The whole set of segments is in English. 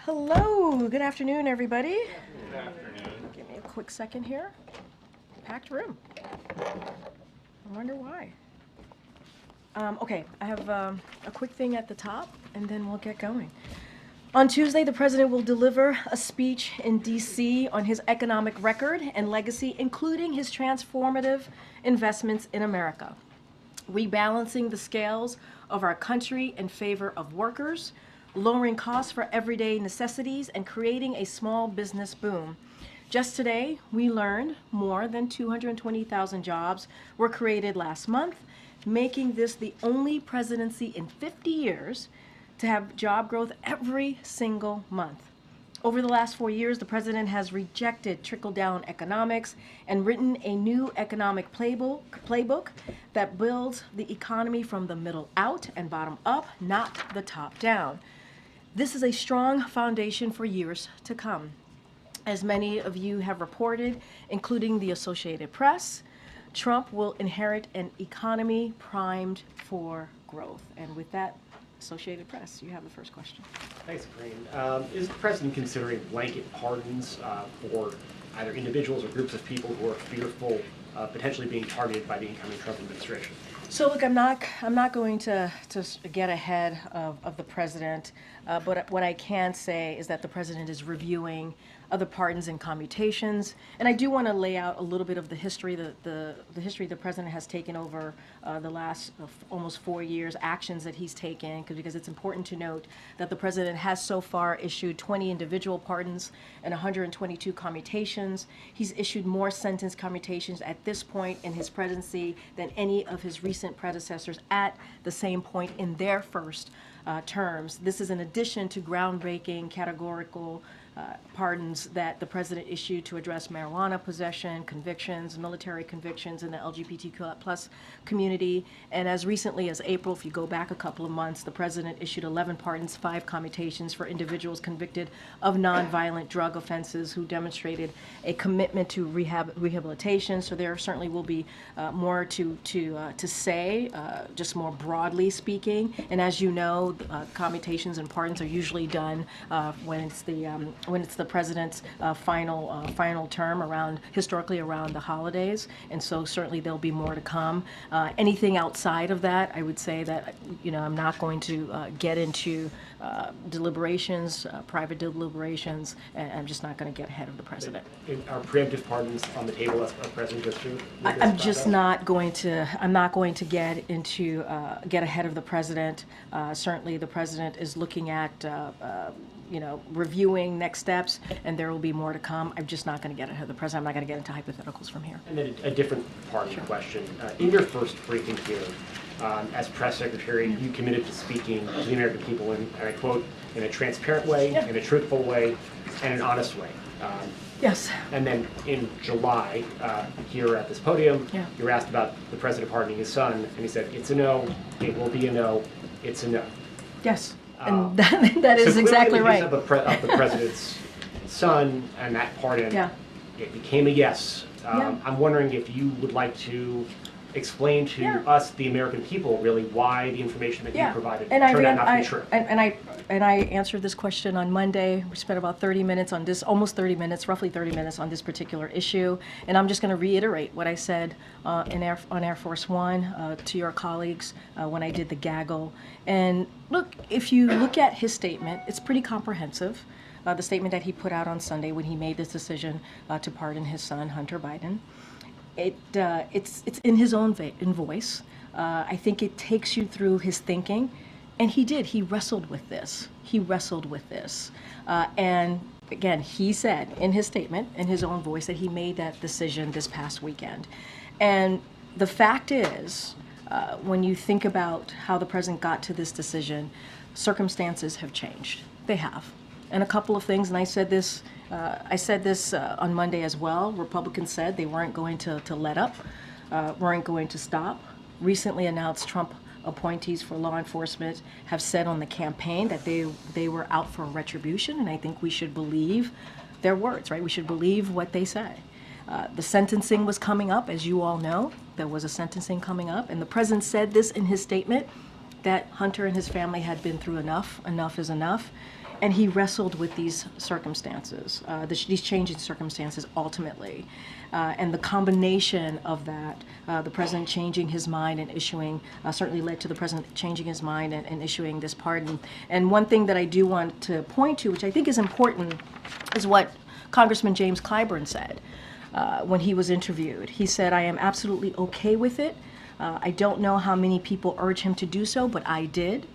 Hello, good afternoon, everybody. Good afternoon. Give me a quick second here. Packed room. I wonder why. Okay, I have a quick thing at the top, and then we'll get going. On Tuesday, the president will deliver a speech in D.C. on his economic record and legacy, including his transformative investments in America, rebalancing the scales of our country in favor of workers, lowering costs for everyday necessities, and creating a small business boom. Just today, we learned more than 220,000 jobs were created last month, making this the only presidency in 50 years to have job growth every single month. Over the last 4 years, the president has rejected trickle-down economics and written a new economic playbook that builds the economy from the middle out and bottom up, not the top down. This is a strong foundation for years to come. As many of you have reported, including the Associated Press, Trump will inherit an economy primed for growth. And with that, Associated Press, you have the first question. Thanks, Karine. Is the president considering blanket pardons for either individuals or groups of people who are fearful of potentially being targeted by the incoming Trump administration? So look, I'm not going to get ahead of the president, but what I can say is that the president is reviewing other pardons and commutations, and I do want to lay out a little bit of the history. The history the president has taken over the last almost 4 years, actions that he's taken, because it's important to note that the president has so far issued 20 individual pardons and 122 commutations. He's issued more sentence commutations at this point in his presidency than any of his recent predecessors at the same point in their first terms. This is in addition to groundbreaking categorical pardons that the president issued to address marijuana possession, convictions, military convictions in the LGBTQ plus community. And as recently as April, if you go back a couple of months, the president issued 11 pardons, 5 commutations for individuals convicted of nonviolent drug offenses who demonstrated a commitment to rehabilitation. So there certainly will be more to say, just more broadly speaking. And as you know, commutations and pardons are usually done when it's the president's final term historically around the holidays, and so certainly there'll be more to come. Anything outside of that, I would say that I'm not going to get into deliberations, private deliberations, and I'm just not going to get ahead of the president. Are preemptive pardons on the table as our president goes through? I'm just not going to. I'm not going to get ahead of the president. Certainly, the president is looking at reviewing next steps, and there will be more to come. I'm just not going to get ahead of the president. I'm not going to get into hypotheticals from here. And then a different pardon question. In your first briefing here, as press secretary, you committed to speaking to the American people in, and I quote, in a transparent way, in a truthful way, and an honest way. Yes. And then in July, here at this podium, you were asked about the president pardoning his son, and he said, it's a no, it will be a no, it's a no. Yes. And that is exactly right. Of the president's son and that pardon, it became a yes. I'm wondering if you would like to explain to us, the American people, really why the information that you provided turned out not to be true. And I answered this question on Monday. We spent about 30 minutes on this, almost 30 minutes, roughly 30 minutes on this particular issue. And I'm just going to reiterate what I said on Air Force One to your colleagues when I did the gaggle. And look, if you look at his statement, it's pretty comprehensive. The statement that he put out on Sunday when he made this decision to pardon his son, Hunter Biden. It's in his own voice. I think it takes you through his thinking, and he did. He wrestled with this. And again, he said in his statement, in his own voice, that he made that decision this past weekend. And the fact is, when you think about how the president got to this decision, circumstances have changed. They have. And a couple of things, and I said this on Monday as well. Republicans said they weren't going to let up, weren't going to stop. Recently announced Trump appointees for law enforcement have said on the campaign that they were out for retribution, and I think we should believe their words, right? We should believe what they say. The sentencing was coming up, as you all know. There was a sentencing coming up, and the president said this in his statement, that Hunter and his family had been through enough. Enough is enough. And he wrestled with these circumstances, these changing circumstances ultimately. And the combination of that, the president changing his mind and issuing, certainly led to the president changing his mind and issuing this pardon. And one thing that I do want to point to, which I think is important, is what Congressman James Clyburn said when he was interviewed. He said, "I am absolutely okay with it. I don't know how many people urge him to do so, but I did."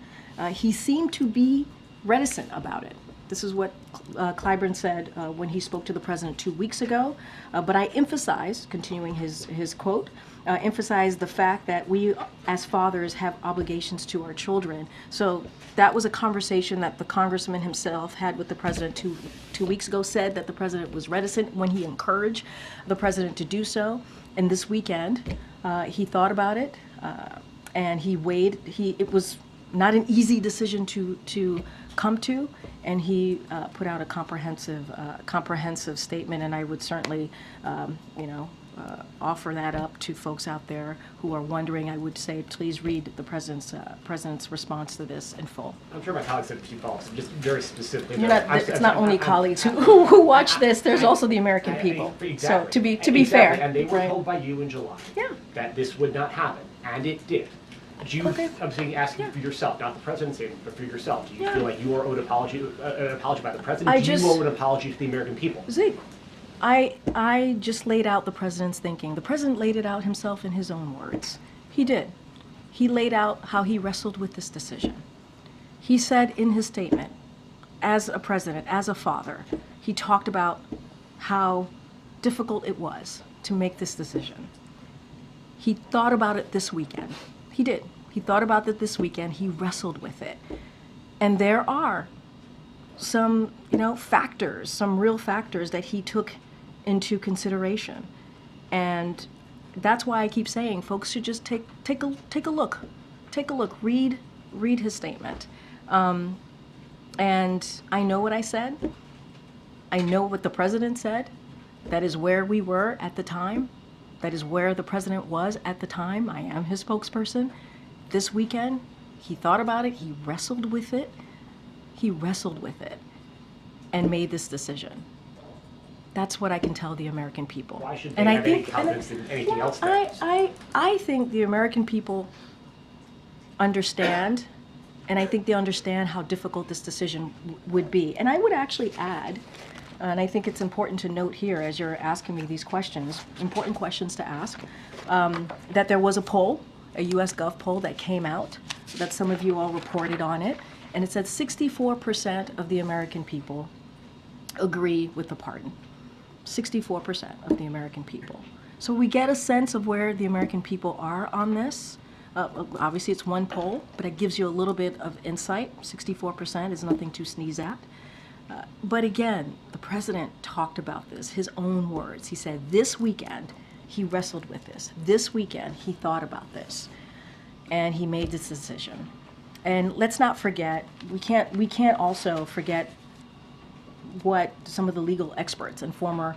He seemed to be reticent about it. This is what Clyburn said when he spoke to the president 2 weeks ago. But I emphasized, continuing his quote, emphasized the fact that we as fathers have obligations to our children. So that was a conversation that the congressman himself had with the president two weeks ago, said that the president was reticent when he encouraged the president to do so. And this weekend, he thought about it and he weighed, it was not an easy decision to come to, and he put out a comprehensive statement, and I would certainly, offer that up to folks out there who are wondering. I would say, please read the president's response to this in full. I'm sure my colleagues have a few follow-ups, just very specifically. It's not only colleagues who watch this. There's also the American people. Exactly. So to be fair, and they were right? told by you in July that this would not happen, and it did. Do you, I'm saying, asking for yourself, not the president, but for yourself. Do you feel like you are owed an apology by the president? Do you owe an apology to the American people? Zeke, I just laid out the president's thinking. The president laid it out himself in his own words. He did. He laid out how he wrestled with this decision. He said in his statement, as a president, as a father, he talked about how difficult it was to make this decision. He thought about it this weekend. He did. He thought about it this weekend. He wrestled with it. And there are some, factors, some real factors that he took into consideration. And that's why I keep saying folks should just take a look. Take a look. Read his statement. And I know what I said. I know what the president said. That is where we were at the time. That is where the president was at the time. I am his spokesperson. This weekend, he thought about it. He wrestled with it. He wrestled with it and made this decision. That's what I can tell the American people. Why should they have any confidence in anything else? I think the American people understand, and I think they understand how difficult this decision would be. And I would actually add, and I think it's important to note here as you're asking me these questions, important questions to ask, that there was a poll, a US Gov poll that came out, that some of you all reported on it, and it said 64% of the American people agree with the pardon. 64% of the American people. So we get a sense of where the American people are on this. Obviously it's one poll, but it gives you a little bit of insight. 64% is nothing to sneeze at. But again, the president talked about this, his own words. He said this weekend he wrestled with this. This weekend he thought about this, and he made this decision. And let's not forget, we can't also forget what some of the legal experts and former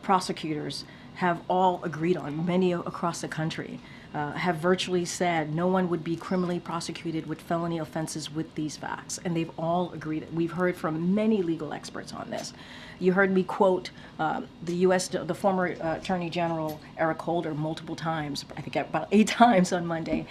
prosecutors have all agreed on. Many across the country have virtually said no one would be criminally prosecuted with felony offenses with these facts, and they've all agreed. We've heard from many legal experts on this. You heard me quote the former Attorney General Eric Holder multiple times, I think about 8 times on Monday.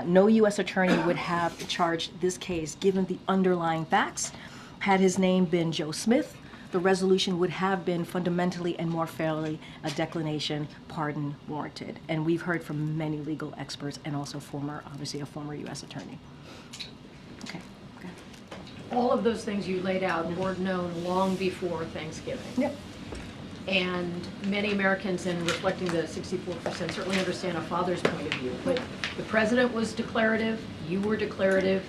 No U.S. attorney would have charged this case given the underlying facts. Had his name been Joe Smith, the resolution would have been fundamentally and more fairly a declination, pardon warranted. And we've heard from many legal experts and also obviously a former U.S. attorney. Okay. All of those things you laid out were known long before Thanksgiving. Yep. And many Americans, in reflecting the 64%, certainly understand a father's point of view. But the president was declarative, you were declarative.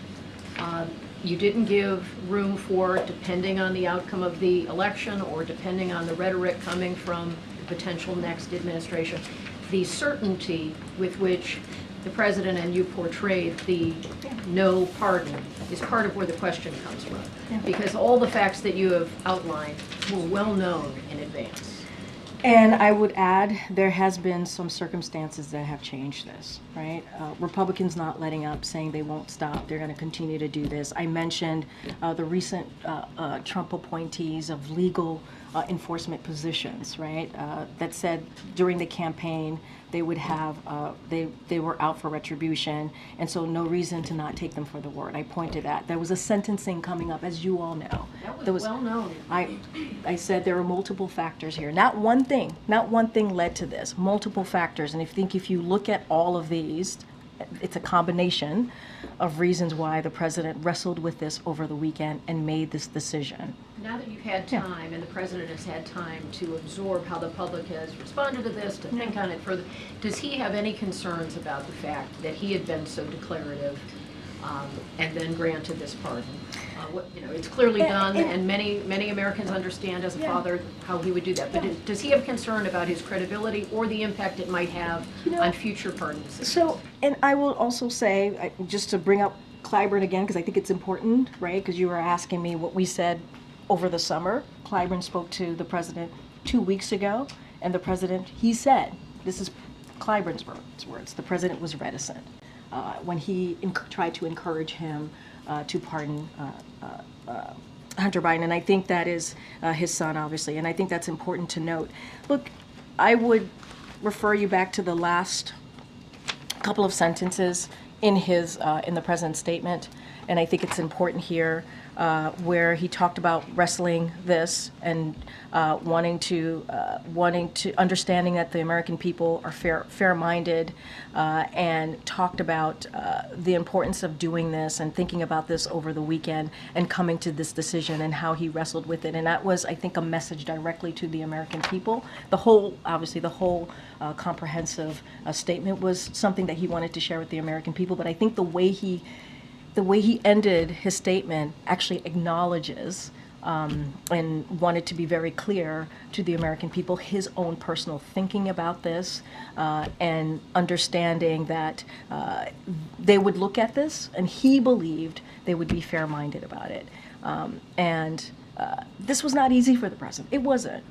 You didn't give room for, depending on the outcome of the election or depending on the rhetoric coming from the potential next administration, the certainty with which the president and you portrayed the no pardon is part of where the question comes from. Because all the facts that you have outlined were well known in advance. And I would add, there has been some circumstances that have changed this, right? Republicans not letting up, saying they won't stop, they're going to continue to do this. I mentioned the recent Trump appointees of legal enforcement positions, right? That said during the campaign they would have, they were out for retribution, and so no reason to not take them for the word. I pointed to that. There was a sentencing coming up, as you all know. That was well known. I said there are multiple factors here. Not one thing led to this. Multiple factors, and if you look at all of these, it's a combination of reasons why the president wrestled with this over the weekend and made this decision. Now that you've had time, and the president has had time to absorb how the public has responded to this, to think on it further, does he have any concerns about the fact that he had been so declarative and then granted this pardon? It's clearly done, and many Americans understand as a father how he would do that. But does he have concern about his credibility or the impact it might have on future pardons? So, and I will also say, just to bring up Clyburn again, because I think it's important, right? Because you were asking me what we said over the summer. Clyburn spoke to the president 2 weeks ago, and the president, he said, this is Clyburn's words, the president was reticent when he tried to encourage him to pardon Hunter Biden, and I think that is his son, obviously, and I think that's important to note. Look, I would refer you back to the last couple of sentences in in the president's statement, and I think it's important here where he talked about wrestling this and wanting to understanding that the American people are fair-minded, and talked about the importance of doing this and thinking about this over the weekend and coming to this decision and how he wrestled with it. And that was, I think, a message directly to the American people. The whole comprehensive statement was something that he wanted to share with the American people. But I think the way he ended his statement actually acknowledges and wanted to be very clear to the American people his own personal thinking about this, and understanding that they would look at this, and he believed they would be fair-minded about it. And this was not easy for the president. It wasn't.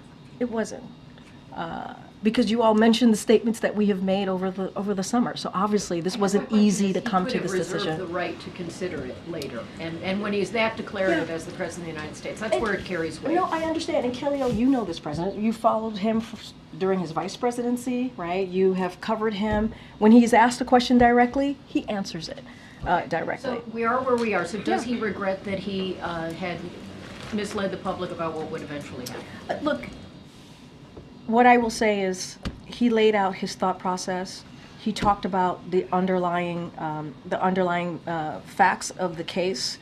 Because you all mentioned the statements that we have made over the summer. So obviously this wasn't easy to come to this decision. He could have reserved the right to consider it later. And when he's that declarative as the President of the United States, that's where it carries weight. No, I understand. And Kelly, you know this president. You followed him during his vice presidency, right? You have covered him. When he's asked a question directly, he answers it directly. So we are where we are. So does he regret that he had misled the public about what would eventually happen? Look, what I will say is he laid out his thought process. He talked about the underlying facts of the case.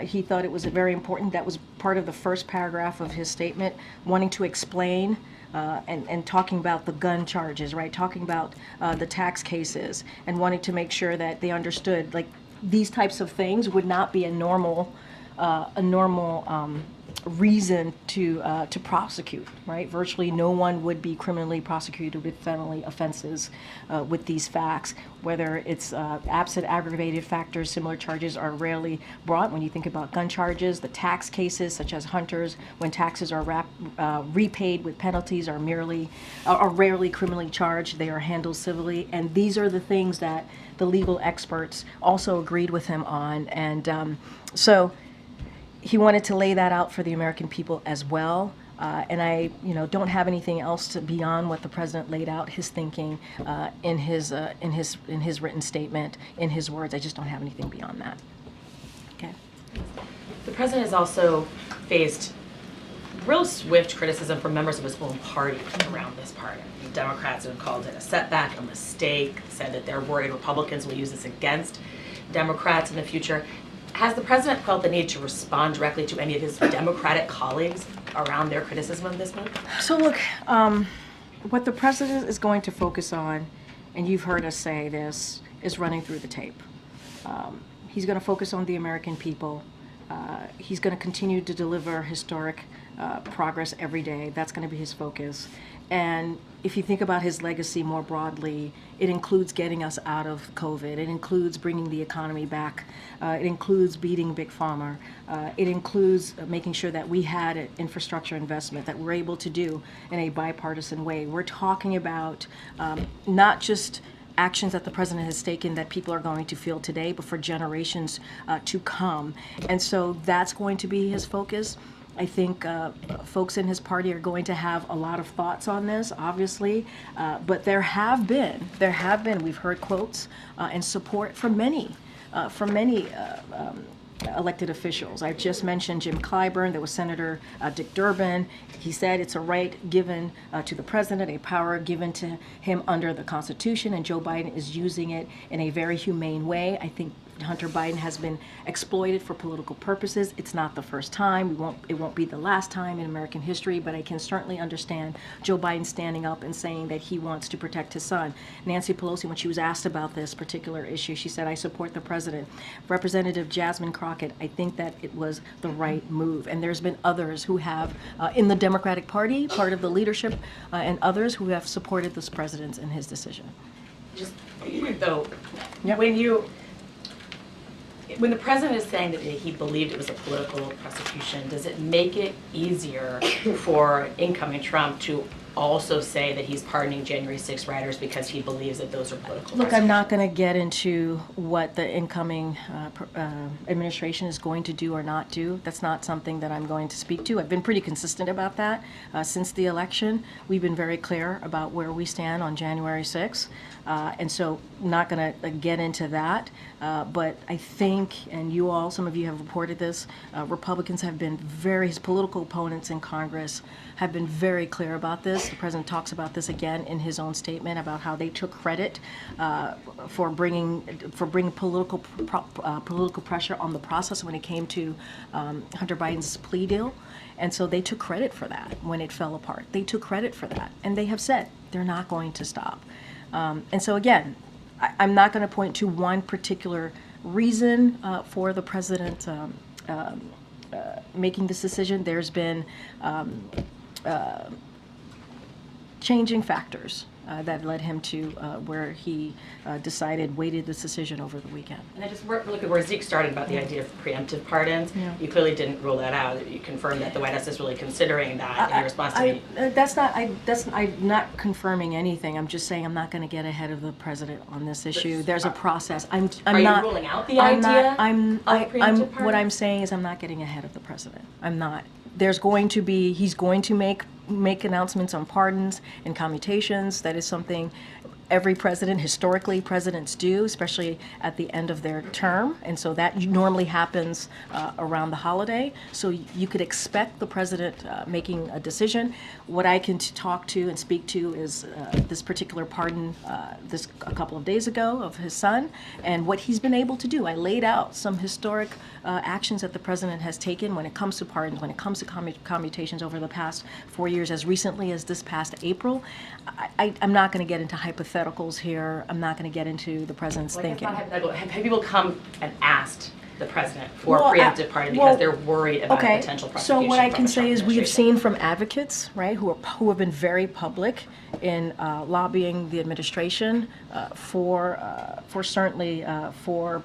He thought it was very important. That was part of the first paragraph of his statement, wanting to explain and talking about the gun charges, right? Talking about the tax cases, and wanting to make sure that they understood, like, these types of things would not be a normal reason to prosecute, right? Virtually no one would be criminally prosecuted with felony offenses with these facts. Whether it's absent aggravated factors, similar charges are rarely brought. When you think about gun charges, the tax cases, such as Hunter's, when taxes are repaid with penalties, are rarely criminally charged. They are handled civilly, and these are the things that the legal experts also agreed with him on, and so he wanted to lay that out for the American people as well. And I, don't have anything else beyond what the president laid out his thinking in his written statement, in his words. I just don't have anything beyond that. Okay. The president has also faced real swift criticism from members of his own party around this pardon. The Democrats have called it a setback, a mistake, said that they're worried Republicans will use this against Democrats in the future. Has the president felt the need to respond directly to any of his Democratic colleagues around their criticism of this move? So look, what the president is going to focus on, and you've heard us say this, is running through the tape. He's going to focus on the American people, He's going to continue to deliver historic progress every day. That's going to be his focus. And if you think about his legacy more broadly, it includes getting us out of COVID. It includes bringing the economy back. It includes beating Big Pharma. It includes making sure that we had an infrastructure investment that we're able to do in a bipartisan way. We're talking about not just actions that the president has taken that people are going to feel today, but for generations to come. And so that's going to be his focus. I think folks in his party are going to have a lot of thoughts on this, obviously, but there have been, we've heard quotes and support from many elected officials. I just mentioned Jim Clyburn. There was Senator Dick Durbin. He said it's a right given to the president, a power given to him under the Constitution, and Joe Biden is using it in a very humane way. I think Hunter Biden has been exploited for political purposes. It's not the first time. It won't be the last time in American history, but I can certainly understand Joe Biden standing up and saying that he wants to protect his son. Nancy Pelosi, when she was asked about this particular issue, she said, "I support the president." Representative Jasmine Crockett, I think that it was the right move. And there's been others who have, in the Democratic Party, part of the leadership, and others who have supported this president in his decision. Just, though, Yep. when the president is saying that he believed it was a political prosecution, does it make it easier for incoming Trump to also say that he's pardoning January 6 rioters because he believes that those are political Look, I'm not going to get into what the incoming administration is going to do or not do. That's not something that I'm going to speak to. I've been pretty consistent about that since the election. We've been very clear about where we stand on January 6th. And so not going to get into that. But I think, and you all, some of you have reported this, Republicans have been his political opponents in Congress have been very clear about this. The president talks about this again in his own statement about how they took credit for bringing political pressure on the process when it came to Hunter Biden's plea deal. And so they took credit for that when it fell apart. They took credit for that. And they have said they're not going to stop. And so again, I'm not going to point to one particular reason for the president making this decision. There's been changing factors that led him to where he weighted this decision over the weekend. And I just look at where Zeke started about the idea of preemptive pardons. Yeah. You clearly didn't rule that out. You confirmed that the White House is really considering that in response to I'm not confirming anything. I'm just saying I'm not going to get ahead of the president on this issue. There's a process. Are you ruling out the idea of preemptive pardons? What I'm saying is I'm not getting ahead of the president. I'm not. He's going to make announcements on pardons and commutations. That is something every president, historically, presidents do, especially at the end of their term. And so that normally happens around the holiday. So you could expect the president making a decision. What I can talk to and speak to is this particular pardon a couple of days ago of his son and what he's been able to do. I laid out some historic actions that the president has taken when it comes to pardons, when it comes to commutations over the past 4 years, as recently as this past April. I'm not going to get into hypotheticals here. I'm not going to get into the president's thinking. Have people come and asked the president for preemptive pardon because they're worried about a potential prosecution? So what I can say is we have seen from advocates, right, who have been very public in lobbying the administration for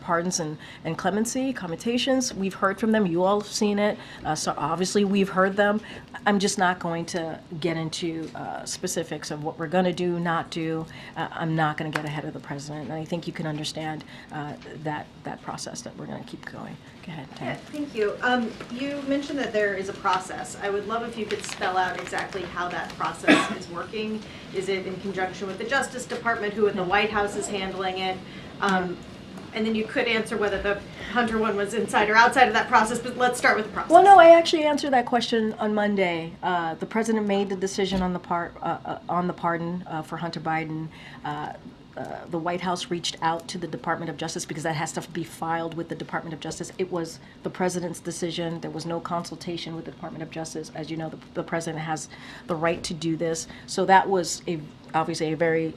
pardons and clemency, commutations. We've heard from them. You all have seen it. So obviously we've heard them. I'm just not going to get into specifics of what we're going to do, not do. I'm not going to get ahead of the president. And I think you can understand that process that we're going to keep going. Go ahead, Tam. Yeah, thank you. You mentioned that there is a process. I would love if you could spell out exactly how that process is working. Is it in conjunction with the Justice Department, who in the White House is handling it? And then you could answer whether the Hunter one was inside or outside of that process, but let's start with the process. Well, no, I actually answered that question on Monday. The president made the decision on the pardon for Hunter Biden. The White House reached out to the Department of Justice because that has to be filed with the Department of Justice. It was the president's decision. There was no consultation with the Department of Justice. As you know, the president has the right to do this. So that was obviously a very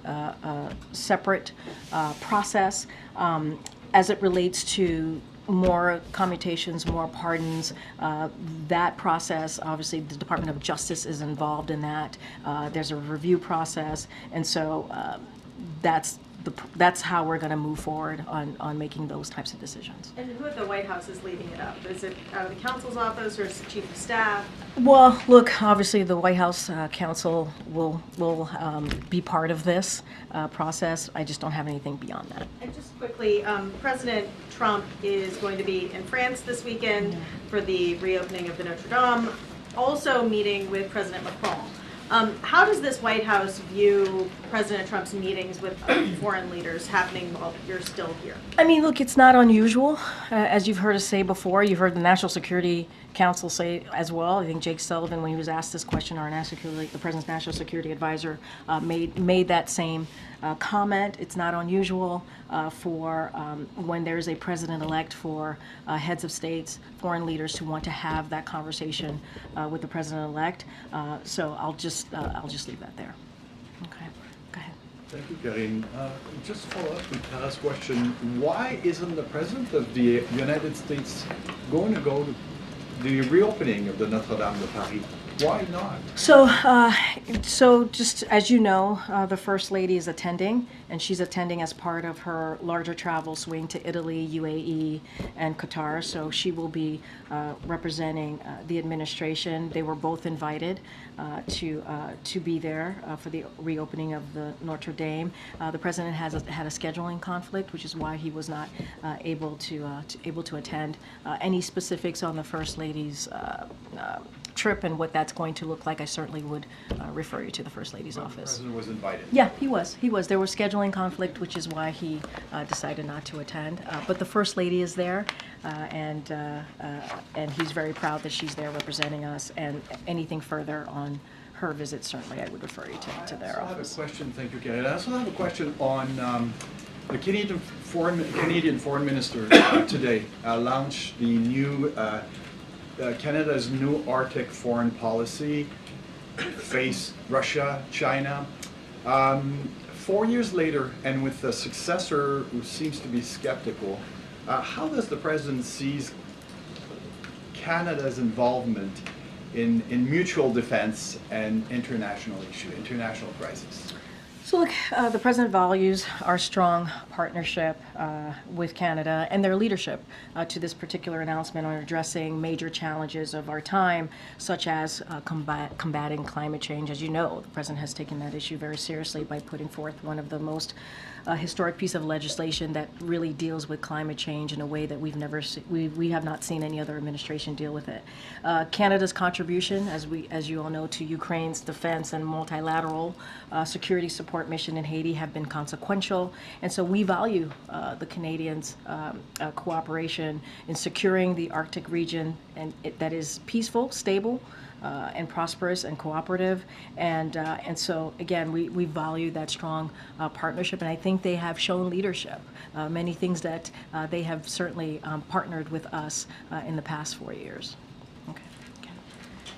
separate process. As it relates to more commutations, more pardons. That process, obviously, the Department of Justice is involved in that. There's a review process, and so that's how we're going to move forward on making those types of decisions. And who at the White House is leading it up? Is it out of the counsel's office or is it chief of staff? Well, look, obviously the White House counsel will be part of this process. I just don't have anything beyond that. And just quickly, President Trump is going to be in France this weekend for the reopening of the Notre Dame, also meeting with President Macron. How does this White House view President Trump's meetings with foreign leaders happening while you're still here? I mean, look, it's not unusual. As you've heard us say before, you've heard the National Security Council say as well. I think Jake Sullivan, when he was asked this question, the President's National Security Advisor, made that same comment. It's not unusual for when there's a president-elect for heads of states, foreign leaders to want to have that conversation with the president-elect. So I'll just leave that there. Okay, go ahead. Thank you, Karine. Just follow up with Tara's question. Why isn't the President of the United States going to go to the reopening of the Notre Dame de Paris? Why not? So just as you know, the First Lady is attending, and she's attending as part of her larger travel swing to Italy, UAE, and Qatar. So she will be representing the administration. They were both invited to be there for the reopening of the Notre Dame. The President had a scheduling conflict, which is why he was not able to attend. Any specifics on the First Lady's trip and what that's going to look like, I certainly would refer you to the First Lady's office. The President was invited. Yeah, he was. There was scheduling conflict, which is why he decided not to attend. But the First Lady is there, and he's very proud that she's there representing us. And anything further on her visit, certainly I would refer you to their I have a office. question. Thank you, Karine. I also have a question on the Canadian Foreign Minister today launched the new Canada's new Arctic foreign policy, face Russia, China. 4 years later, and with a successor who seems to be skeptical, how does the President sees Canada's involvement in mutual defense and international crisis? So look, the President values our strong partnership with Canada and their leadership to this particular announcement on addressing major challenges of our time, such as combating climate change. As you know, the President has taken that issue very seriously by putting forth one of the most historic piece of legislation that really deals with climate change in a way that we have not seen any other administration deal with it. Canada's contribution, as you all know, to Ukraine's defense and multilateral security support mission in Haiti have been consequential, and so we value the Canadians' cooperation in securing the Arctic region, and that is peaceful, stable, and prosperous and cooperative, and so again we value that strong partnership, and I think they have shown leadership. Many things that they have certainly partnered with us in the past 4 years. Okay.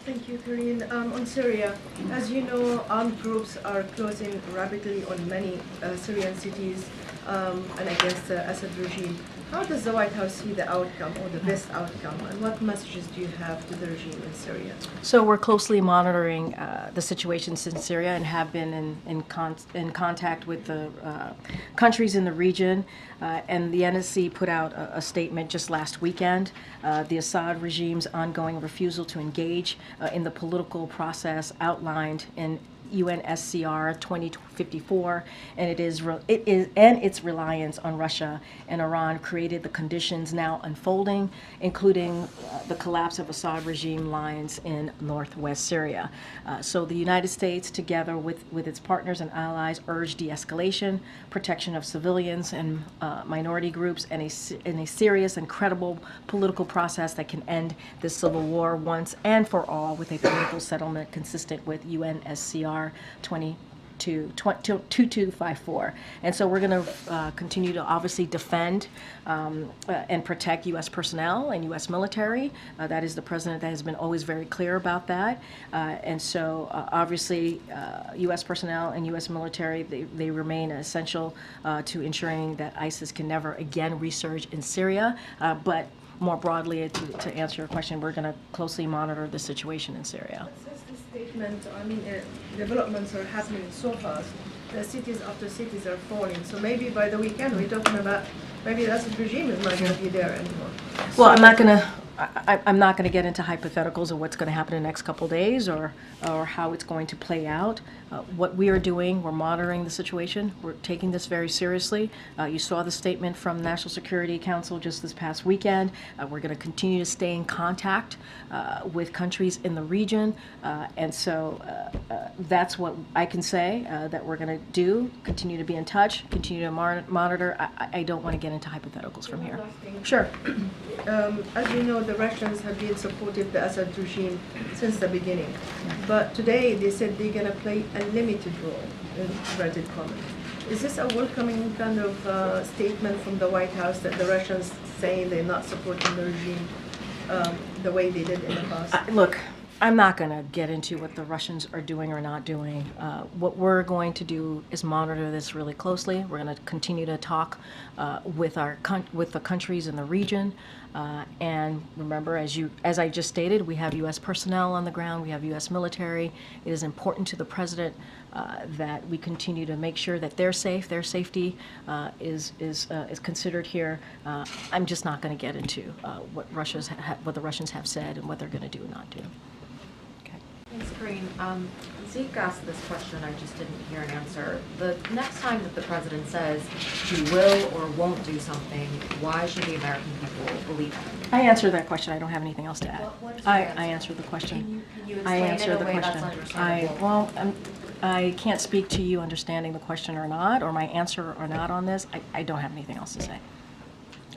Thank you, Karine. On Syria, as you know, armed groups are closing rapidly on many Syrian cities and against the Assad regime. How does the White House see the outcome or the best outcome, and what messages do you have to the regime in Syria? So we're closely monitoring the situations in Syria and have been in contact with the countries in the region. And the NSC put out a statement just last weekend. The Assad regime's ongoing refusal to engage in the political process outlined in UNSCR 2054, and its reliance on Russia and Iran created the conditions now unfolding, including the collapse of Assad regime lines in northwest Syria. So the United States, together with its partners and allies, urged de-escalation, protection of civilians and minority groups, and a serious and credible political process that can end this civil war once and for all with a political settlement consistent with UNSCR 2254. And so we're going to continue to obviously defend and protect U.S. personnel and U.S. military. That is the president that has been always very clear about that. And so obviously U.S. personnel and U.S. military, they remain essential to ensuring that ISIS can never again resurge in Syria. But more broadly, to answer your question, we're going to closely monitor the situation in Syria. Since the statement, I mean, developments are happening so fast, the cities after cities are falling. So maybe by the weekend we're talking about maybe the Assad regime is not going to be there anymore. Well, I'm not going to get into hypotheticals of what's going to happen in the next couple of days or how it's going to play out. What we are doing, we're monitoring the situation. We're taking this very seriously. You saw the statement from the National Security Council just this past weekend. We're going to continue to stay in contact with countries in the region. And so that's what I can say that we're going to do, continue to be in touch, continue to monitor. I don't want to get into hypotheticals from here. Sure. As you know, the Russians have been supporting the Assad regime since the beginning. But today they said they're going to play a limited role in inverted commas. Is this a welcoming kind of statement from the White House that the Russians saying they're not supporting the regime the way they did in the past? Look, I'm not going to get into what the Russians are doing or not doing. What we're going to do is monitor this really closely. We're going to continue to talk with the countries in the region. And remember, as I just stated, we have U.S. personnel on the ground. We have U.S. military. It is important to the president that we continue to make sure that they're safe. Their safety is considered here. I'm just not going to get into what the Russians have said and what they're going to do and not do. Thanks, Karine. Zeke asked this question, I just didn't hear an answer. The next time that the president says he will or won't do something, why should the American people believe him? I answered that question. I don't have anything else to add. What is I your answer? answered the question. Can you I explain answered it in the a way question. that's understandable? I can't speak to you understanding the question or not, or my answer or not on this. I don't have anything else to say.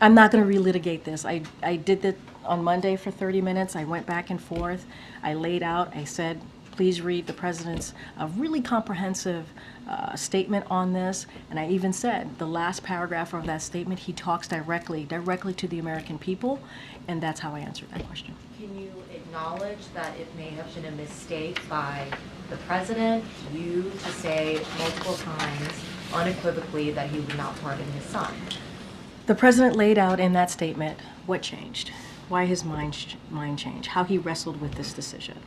I'm not going to relitigate this. I did that on Monday for 30 minutes. I went back and forth. I laid out. I said, please read the president's really comprehensive statement on this. And I even said the last paragraph of that statement, he talks directly to the American people. And that's how I answered that question. Can you acknowledge that it may have been a mistake by the president, you, to say multiple times unequivocally that he would not pardon his son? The president laid out in that statement what changed, why his mind changed, how he wrestled with this decision.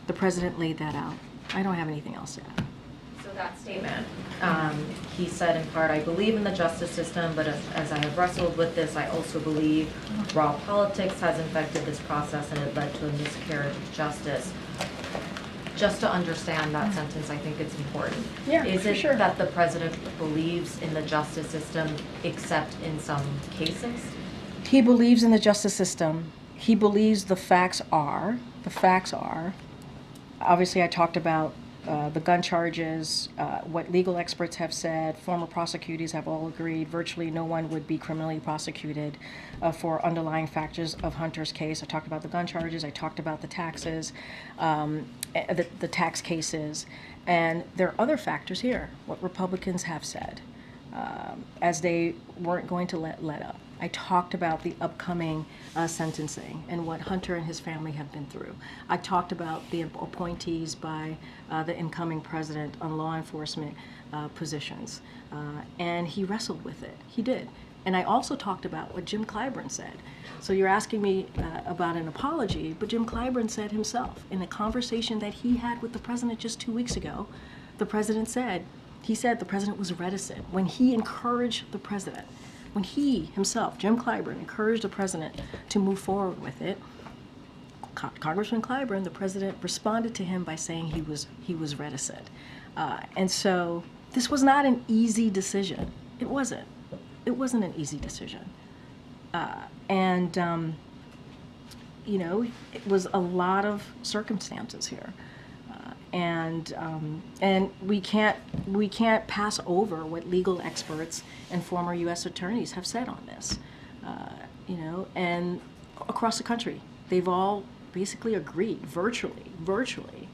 The president laid that out. I don't have anything else to add. So that statement, he said in part, I believe in the justice system, but as I have wrestled with this, I also believe raw politics has infected this process and it led to a miscarriage of justice. Just to understand that sentence, I think it's important. Yeah, Is it sure. that the president believes in the justice system except in some cases? He believes in the justice system. He believes the facts are, obviously I talked about the gun charges, what legal experts have said, former prosecutors have all agreed, virtually no one would be criminally prosecuted for underlying factors of Hunter's case. I talked about the gun charges, I talked about the taxes, the tax cases, and there are other factors here, what Republicans have said, as they weren't going to let up. I talked about the upcoming sentencing and what Hunter and his family have been through. I talked about the appointees by the incoming president on law enforcement positions, and he wrestled with it. He did. And I also talked about what Jim Clyburn said. So you're asking me about an apology, but Jim Clyburn said himself in a conversation that he had with the president just 2 weeks ago, the president said, the president was reticent when he encouraged the president. When he himself, Jim Clyburn, encouraged the president to move forward with it, Congressman Clyburn, the president, responded to him by saying he was reticent. And so this was not an easy decision. It wasn't. It wasn't an easy decision. You know, it was a lot of circumstances here. And we can't pass over what legal experts and former U.S. attorneys have said on this, you know, and across the country, they've all basically agreed virtually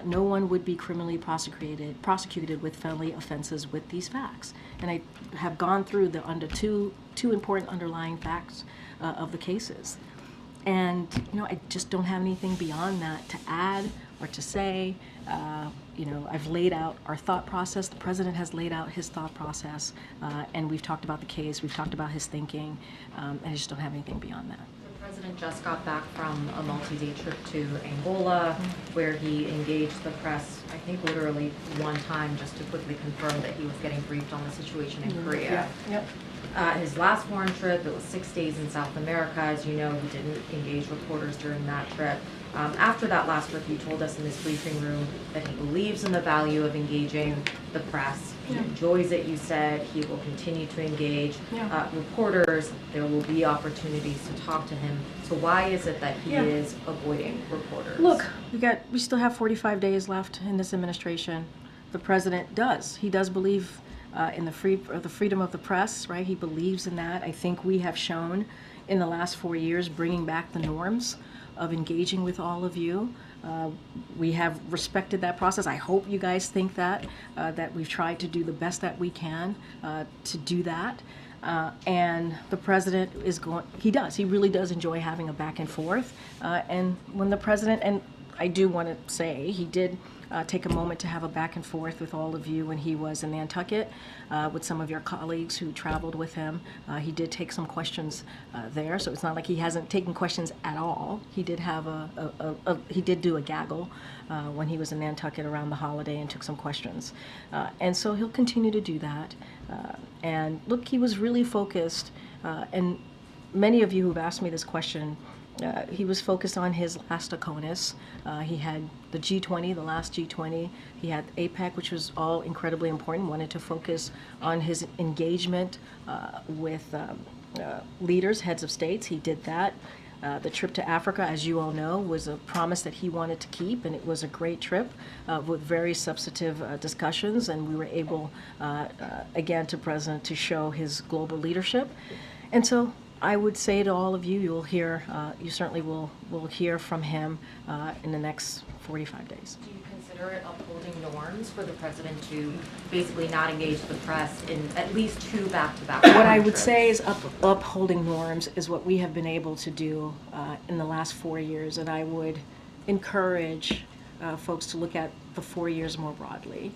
no one would be criminally prosecuted with felony offenses with these facts. And I have gone through the two important underlying facts of the cases. And, I just don't have anything beyond that to add or to say. I've laid out our thought process. The president has laid out his thought process, and we've talked about the case, we've talked about his thinking, and I just don't have anything beyond that. The president just got back from a multi-day trip to Angola, where he engaged the press, I think literally one time, just to quickly confirm that he was getting briefed on the situation in Korea. Yep. His last foreign trip, it was 6 days in South America. As you know, he didn't engage reporters during that trip. After that last trip, he told us in this briefing room that he believes in the value of engaging the press. He enjoys it, you said. He will continue to engage reporters. There will be opportunities to talk to him. So why is it that he is avoiding reporters? Look, we still have 45 days left in this administration. The president does. He does believe in the freedom of the press, right? He believes in that. I think we have shown in the last 4 years bringing back the norms of engaging with all of you. We have respected that process. I hope you guys think that we've tried to do the best that we can to do that. And the president he really does enjoy having a back and forth. And when the president, and I do want to say, he did take a moment to have a back and forth with all of you when he was in Nantucket with some of your colleagues who traveled with him. He did take some questions there, so it's not like he hasn't taken questions at all. He did have he did do a gaggle when he was in Nantucket around the holiday and took some questions. And so he'll continue to do that. And look, he was really focused, and many of you who've asked me this question, he was focused on his last ACONUS. He had the G20, the last G20. He had APEC, which was all incredibly important, wanted to focus on his engagement with leaders, heads of states. He did that. The trip to Africa, as you all know, was a promise that he wanted to keep, and it was a great trip with very substantive discussions, and we were able, again, to show his global leadership. And so I would say to all of you, you certainly will hear from him in the next 45 days. Do you consider it upholding norms for the president to basically not engage the press in at least 2 back-to-back What I would trips? say is upholding norms is what we have been able to do in the last 4 years, and I would encourage folks to look at the 4 years more broadly,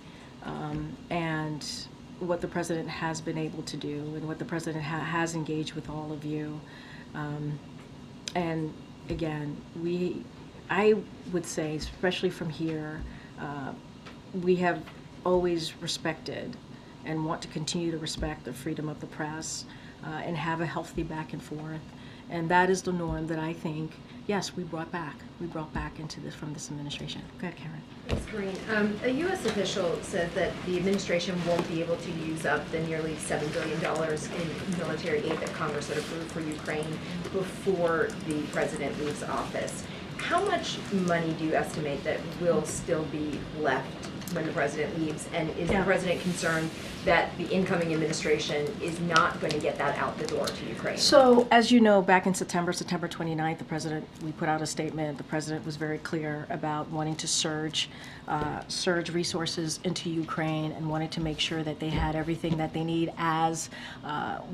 and what the president has been able to do and what the president has engaged with all of you. And again, I would say, especially from here, we have always respected and want to continue to respect the freedom of the press and have a healthy back and forth. And that is the norm that I think, yes, we brought back into this from this administration. Go ahead, Karen. Thanks, Karine. A U.S. official says that the administration won't be able to use up the nearly $7 billion in military aid that Congress had approved for Ukraine before the president leaves office. How much money do you estimate that will still be left when the president leaves? And is the president concerned that the incoming administration is not going to get that out the door to Ukraine? So, as you know, back in September 29th, we put out a statement. The president was very clear about wanting to surge resources into Ukraine and wanted to make sure that they had everything that they need as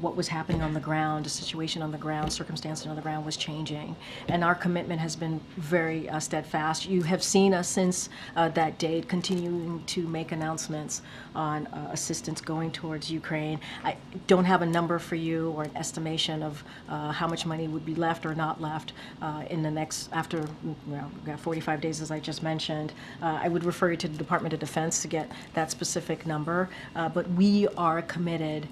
what was happening on the ground, the situation on the ground, circumstances on the ground was changing. And our commitment has been very steadfast. You have seen us since that date continuing to make announcements on assistance going towards Ukraine. I don't have a number for you or an estimation of how much money would be left or not left in the next, after we've got 45 days, as I just mentioned. I would refer you to the Department of Defense to get that specific number. But we are committed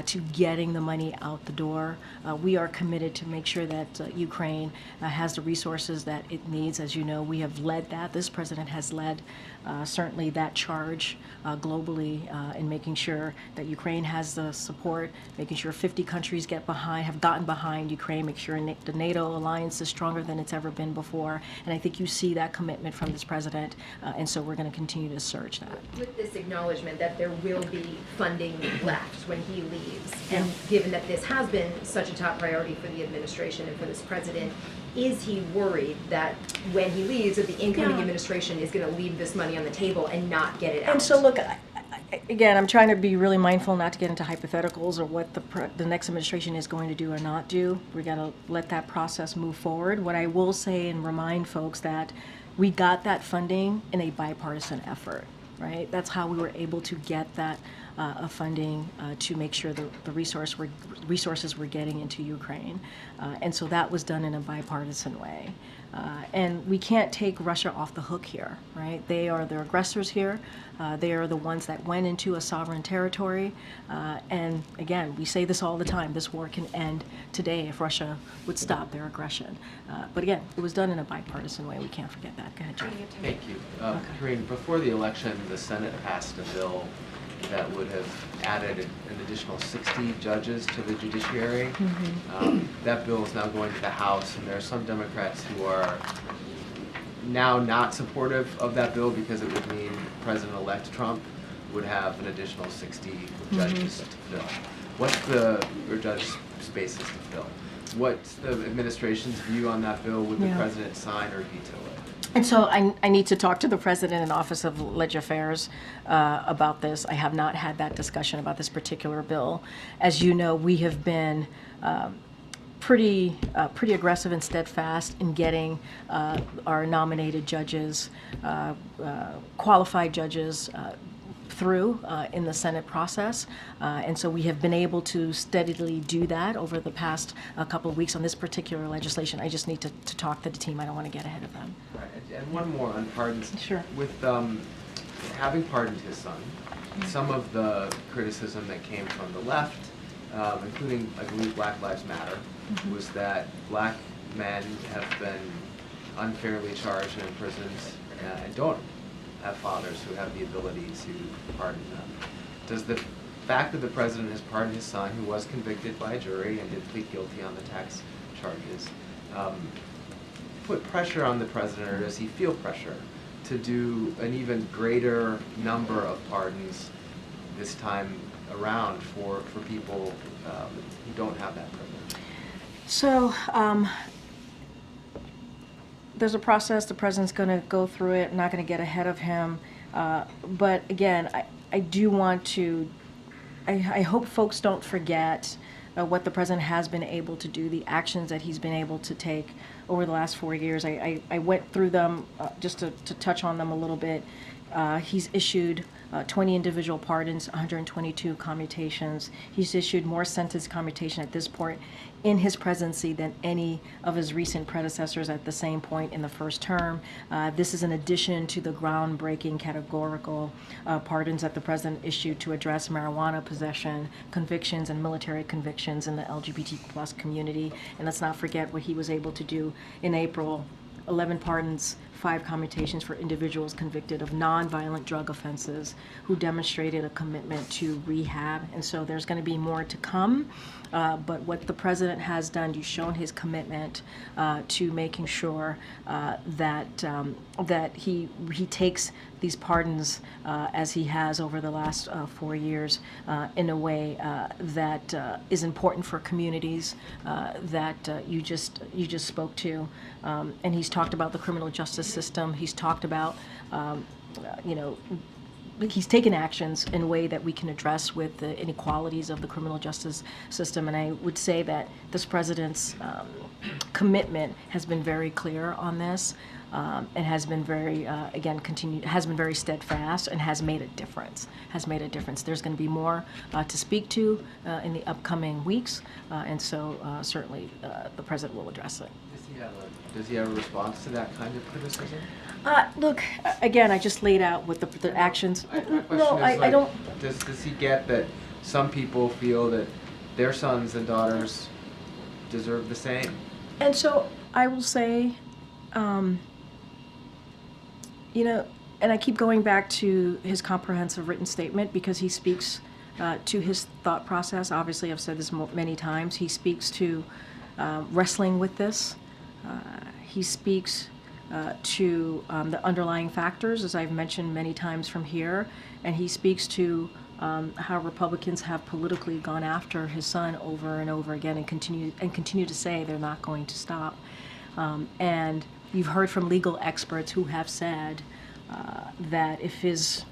to getting the money out the door. We are committed to make sure that Ukraine has the resources that it needs. As you know, we have led that. This president has led certainly that charge globally in making sure that Ukraine has the support, making sure 50 countries have gotten behind Ukraine, make sure the NATO alliance is stronger than it's ever been before. And I think you see that commitment from this president, and so we're going to continue to surge that. With this acknowledgement that there will be funding left when he leaves, and given that this has been such a top priority for the administration and for this president, is he worried that when he leaves, that the incoming Yeah. administration is going to leave this money on the table and not get it out? And so look, again, I'm trying to be really mindful not to get into hypotheticals or what the next administration is going to do or not do. We got to let that process move forward. What I will say and remind folks that we got that funding in a bipartisan effort, right? That's how we were able to get that funding to make sure the resources were getting into Ukraine. And so that was done in a bipartisan way. And we can't take Russia off the hook here, right? They are the aggressors here. They are the ones that went into a sovereign territory. And again, we say this all the time, this war can end today if Russia would stop their aggression. But again, it was done in a bipartisan way. We can't forget that. Go ahead, Jeff. Thank you. Karine, before the election, the Senate passed a bill that would have added an additional 60 judges to the judiciary. That bill is now going to the House, and there are some Democrats who are now not supportive of that bill because it would mean President-elect Trump would have an additional 60 judges to fill. Or judge spaces to fill. What's the administration's view on that bill? Would the president sign or veto it? And so I need to talk to the president and Office of Legislative Affairs about this. I have not had that discussion about this particular bill. As you know, we have been pretty aggressive and steadfast in getting our nominated judges, qualified judges, through in the Senate process. And so we have been able to steadily do that over the past couple of weeks on this particular legislation. I just need to talk to the team. I don't want to get ahead of them. Right. And one more on pardons. Sure. With having pardoned his son, some of the criticism that came from the left, including, I believe, Black Lives Matter, was that black men have been unfairly charged and imprisoned and don't have fathers who have the ability to pardon them. Does the fact that the president has pardoned his son, who was convicted by a jury and did plead guilty on the tax charges, put pressure on the president, or does he feel pressure to do an even greater number of pardons this time around for people who don't have that privilege? So there's a process. The president's going to go through it. I'm not going to get ahead of him. But again, I do want to, I hope folks don't forget what the president has been able to do, the actions that he's been able to take over the last 4 years. I went through them just to touch on them a little bit. He's issued 20 individual pardons, 122 commutations. He's issued more sentence commutation at this point in his presidency than any of his recent predecessors at the same point in the first term. This is in addition to the groundbreaking categorical pardons that the president issued to address marijuana possession, convictions, and military convictions in the LGBT+ community. And let's not forget what he was able to do in April. 11 pardons, 5 commutations for individuals convicted of non-violent drug offenses who demonstrated a commitment to rehab. And so there's going to be more to come. But what the president has done, he's shown his commitment to making sure that he takes these pardons as he has over the last 4 years in a way that is important for communities that you just spoke to. And he's talked about the criminal justice system. He's talked about he's taken actions in a way that we can address with the inequalities of the criminal justice system. And I would say that this president's commitment has been very clear on this and has been very, has been very steadfast and has made a difference, There's going to be more to speak to in the upcoming weeks. And so certainly the president will address it. Does he have a response to that kind of criticism? Look, again, I just laid out what the actions. My question No, is, I don't. Does he get that some people feel that their sons and daughters deserve the same? And so I will say, and I keep going back to his comprehensive written statement because he speaks to his thought process. Obviously, I've said this many times. He speaks to wrestling with this. He speaks to the underlying factors, as I've mentioned many times from here, and he speaks to how Republicans have politically gone after his son over and over again and continue to say they're not going to stop. And you've heard from legal experts who have said that if his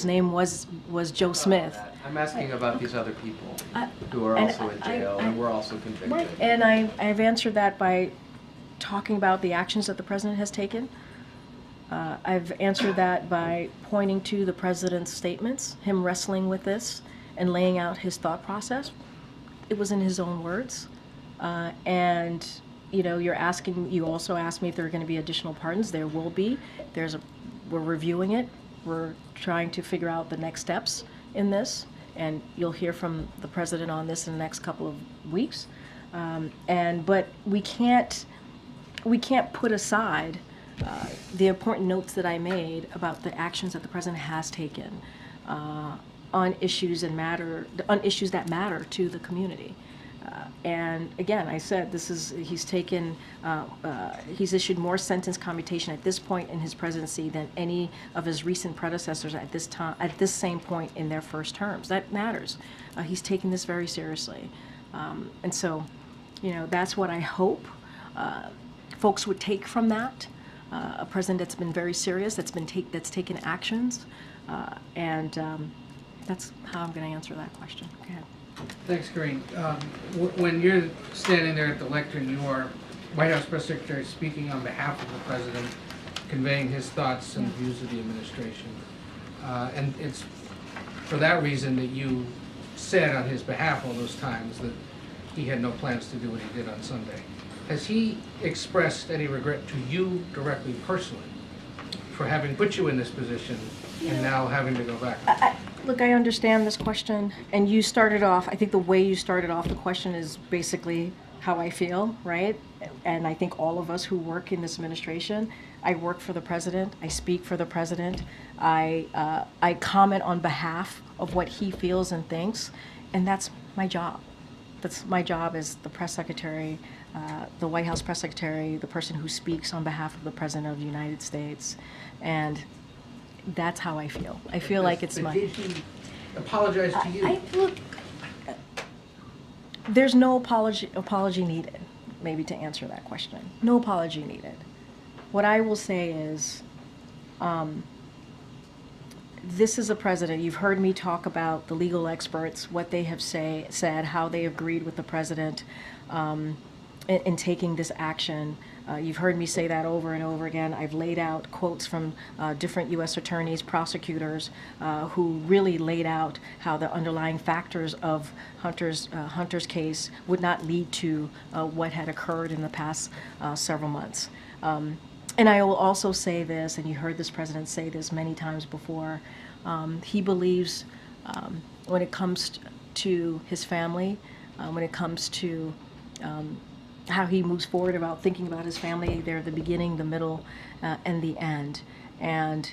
name was Joe Smith. I'm asking about these other people I- who are and also in jail and were also convicted. Right, and I've answered that by talking about the actions that the president has taken. I've answered that by pointing to the president's statements, him wrestling with this and laying out his thought process. It was in his own words. And, you know, you also asked me if there are going to be additional pardons. There will be. We're reviewing it. We're trying to figure out the next steps in this. And you'll hear from the president on this in the next couple of weeks. But we can't put aside the important notes that I made about the actions that the president has taken on issues that matter to the community. And again, I said he's issued more sentence commutation at this point in his presidency than any of his recent predecessors at this same point in their first terms. That matters. He's taken this very seriously, and so, you know, that's what I hope folks would take from that. A president that's been very serious, that's taken actions, and that's how I'm going to answer that question. Go ahead. Thanks, Karine. When you're standing there at the lectern, you are White House Press Secretary speaking on behalf of the President, conveying his thoughts and views of the administration. And it's for that reason that you said on his behalf all those times that he had no plans to do what he did on Sunday. Has he expressed any regret to you directly, personally, for having put you in this position and now having to go back? Look, I understand this question, and you started off, I think the way you started off the question is basically how I feel, right? And I think all of us who work in this administration, I work for the president, I speak for the president, I comment on behalf of what he feels and thinks, and that's my job. That's my job as the press secretary, the White House press secretary, the person who speaks on behalf of the President of the United States, and that's how I feel. I feel like it's my... Did he apologize to you? Look, there's no apology needed, maybe, to answer that question. No apology needed. What I will say is, this is a president. You've heard me talk about the legal experts, what they have said, how they agreed with the president in taking this action. You've heard me say that over and over again. I've laid out quotes from different U.S. attorneys, prosecutors, who really laid out how the underlying factors of Hunter's case would not lead to what had occurred in the past several months. And I will also say this, and you heard this president say this many times before, he believes when it comes to his family, when it comes to how he moves forward about thinking about his family, they're the beginning, the middle, and the end. And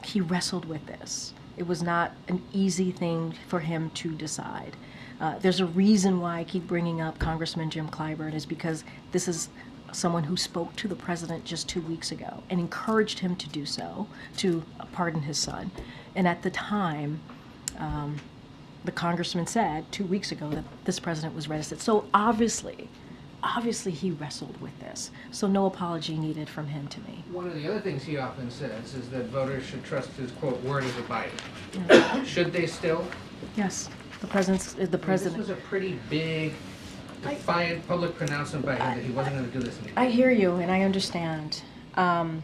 he wrestled with this. It was not an easy thing for him to decide. There's a reason why I keep bringing up Congressman Jim Clyburn, is because this is someone who spoke to the president just 2 weeks ago and encouraged him to do so, to pardon his son. And at the time, the congressman said 2 weeks ago that this president was reticent. So obviously he wrestled with this. So no apology needed from him to me. One of the other things he often says is that voters should trust his, quote, word as a Biden. Should they still? Yes, the president. This was a pretty big, defiant public pronouncement by him that he wasn't going to do this anymore. I hear you, and I understand. But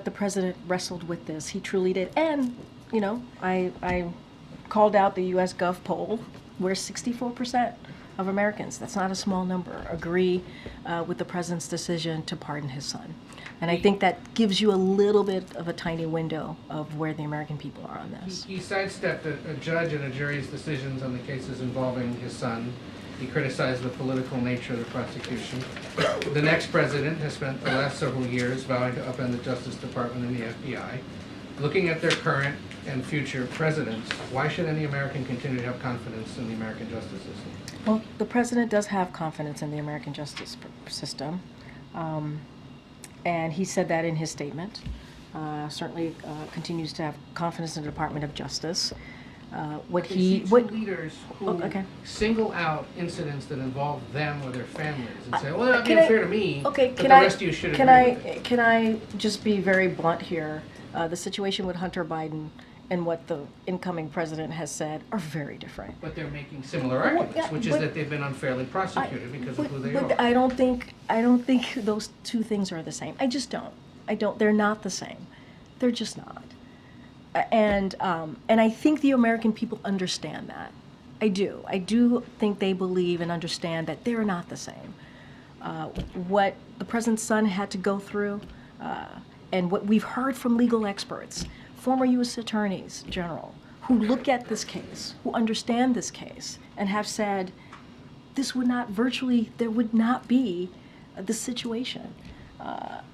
the president wrestled with this. He truly did. And, you know, I called out the U.S. Gov poll, where 64% of Americans, that's not a small number, agree with the president's decision to pardon his son. And I think that gives you a little bit of a tiny window of where the American people are on this. He sidestepped a judge and a jury's decisions on the cases involving his son. He criticized the political nature of the prosecution. The next president has spent the last several years vowing to upend the Justice Department and the FBI. Looking at their current and future presidents, why should any American continue to have confidence in the American justice system? Well, the president does have confidence in the American justice system. And he said that in his statement. Certainly continues to have confidence in the Department of Justice. what They he, see two what, leaders who Oh, okay. single out incidents that involve them or their families and say, well, they're not Can being I- fair to me, okay, but can the I, rest of you should can agree with it. can I just be very blunt here? The situation with Hunter Biden and what the incoming president has said are very different. But they're making similar Well, arguments, yeah, which is but- that they've been unfairly prosecuted because of who they But are. I don't think those two things are the same. I just don't. They're not the same. They're just not. And I think the American people understand that. I do. I do think they believe and understand that they're not the same. What the president's son had to go through, and what we've heard from legal experts, former U.S. attorneys general, who look at this case, who understand this case, and have said, this would not there would not be this situation.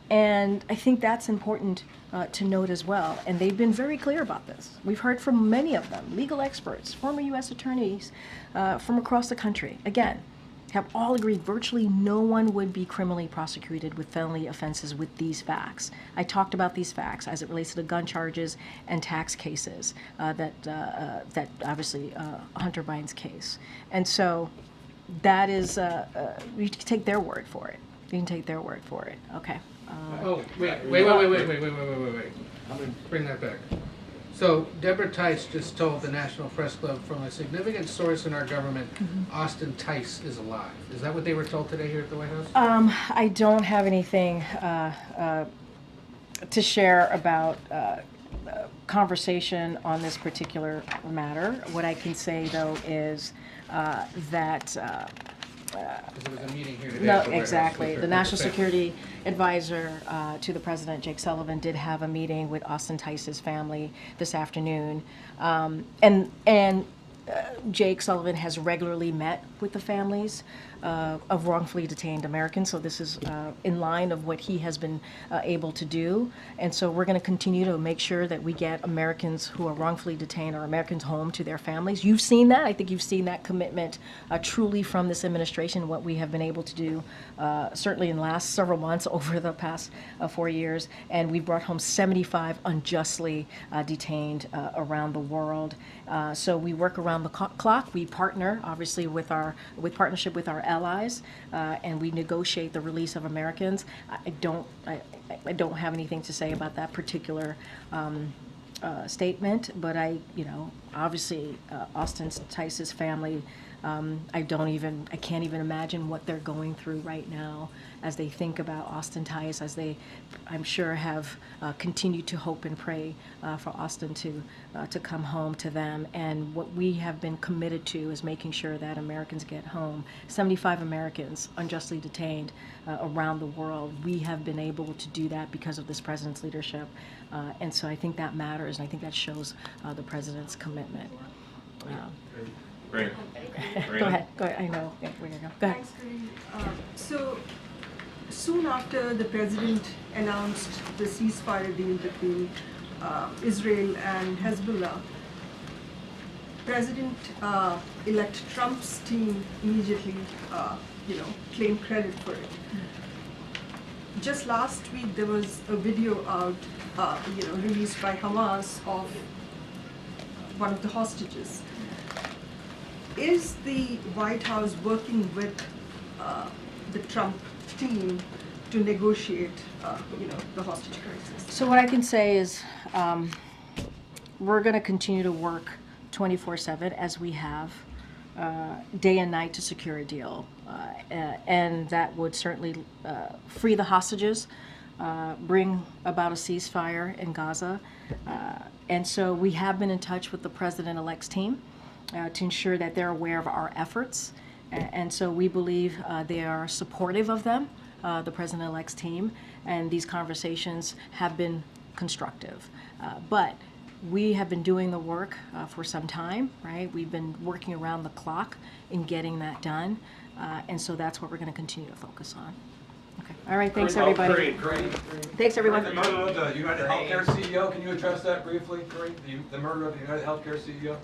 And I think that's important to note as well. And they've been very clear about this. We've heard from many of them, legal experts, former U.S. attorneys from across the country, again, have all agreed virtually no one would be criminally prosecuted with felony offenses with these facts. I talked about these facts as it relates to the gun charges and tax cases that obviously Hunter Biden's case. And so that is, you can take their word for it. You can take their word for it. Okay. Oh, wait. I'm gonna bring that back. So Deborah Tice just told the National Press Club from a significant source in our government, Austin Tice is alive. Is that what they were told today here at the White House? I don't have anything to share about conversation on this particular matter. What I can say, though, is that Because there was a meeting here today. no, at the White House exactly. with The her National family. Security Advisor to the President, Jake Sullivan, did have a meeting with Austin Tice's family this afternoon. And Jake Sullivan has regularly met with the families of wrongfully detained Americans, so this is in line of what he has been able to do. And so we're going to continue to make sure that we get Americans who are wrongfully detained or Americans home to their families. You've seen that. I think you've seen that commitment truly from this administration, what we have been able to do certainly in the last several months over the past 4 years. And we've brought home 75 unjustly detained around the world. So we work around the clock. We partner, obviously, with partnership with our allies, and we negotiate the release of Americans. I don't have anything to say about that particular statement, but obviously, Austin Tice's family. I can't even imagine what they're going through right now as they think about Austin Tice, as they, I'm sure, have continued to hope and pray for Austin to come home to them. And what we have been committed to is making sure that Americans get home. 75 Americans unjustly detained around the world. We have been able to do that because of this president's leadership. And so I think that matters, and I think that shows the president's commitment. Great. Go ahead. I know. Yeah, we're gonna go. Go ahead. Thanks, Karine. So soon after the president announced the ceasefire deal Israel and Hezbollah, President-elect Trump's team immediately, claimed credit for it. Just last week, there was a video out, released by Hamas of one of the hostages. Is the White House working with the Trump team to negotiate, the hostage crisis? So what I can say is we're going to continue to work 24/7 as we have day and night to secure a deal. And that would certainly free the hostages, bring about a ceasefire in Gaza. And so we have been in touch with the President-elect's team to ensure that they're aware of our efforts. And so we believe they are supportive of them, the President-elect's team, and these conversations have been constructive. But we have been doing the work for some time, right? We've been working around the clock in getting that done. And so that's what we're going to continue to focus on. Okay. All right. Thanks, everybody. Karine. Thanks, everyone. The murder of the United Healthcare CEO, can you address that briefly, Karine? The murder of the United Healthcare CEO?